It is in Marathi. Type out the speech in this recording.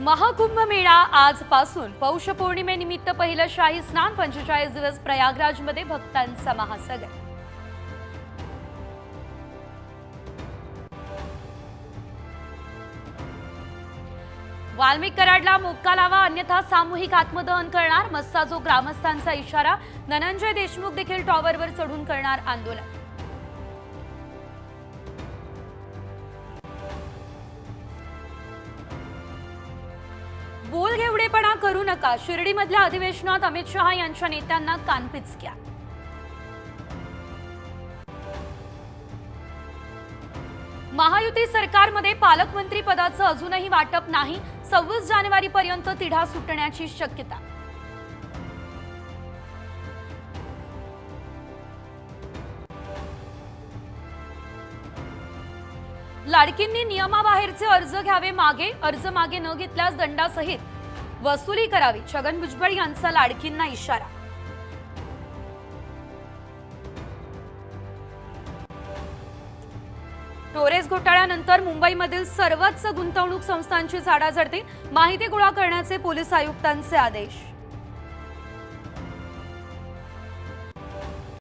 महाकुंभ मेळा आजपासून पौष पौर्णिमेनिमित्त पहिलं शाही स्नान 45 दिवस प्रयागराजमध्ये भक्तांचा महासगर। वाल्मिक कराडला मोक्का लावा अन्यथा सामूहिक आत्मदहन करणार, मस्साजो ग्रामस्थांचा इशारा। धनंजय देशमुख देखील टॉवरवर चढून करणार आंदोलन। बोलघेवडेपणा करू नका, शिर्डीमधल्या अधिवेशनात अमित शहा यांच्या नेत्यांना कानपिचक्या। महायुती सरकारमध्ये पालकमंत्री पदाचं अजूनही वाटप नाही, 26 जानेवारीपर्यंत तिढा सुटण्याची शक्यता। लाडकींनी नियमाबाहेरचे अर्ज घ्यावे मागे, अर्ज मागे न घेतल्यास दंडासहित वसुली करावी, छगन भुजबळ यांचा लाडकींना इशारा। टोरेस घोटाळ्यानंतर मुंबईमधील सर्वच गुंतवणूक संस्थांची झाडाझडती, माहिती गोळा करण्याचे पोलीस आयुक्तांचे आदेश।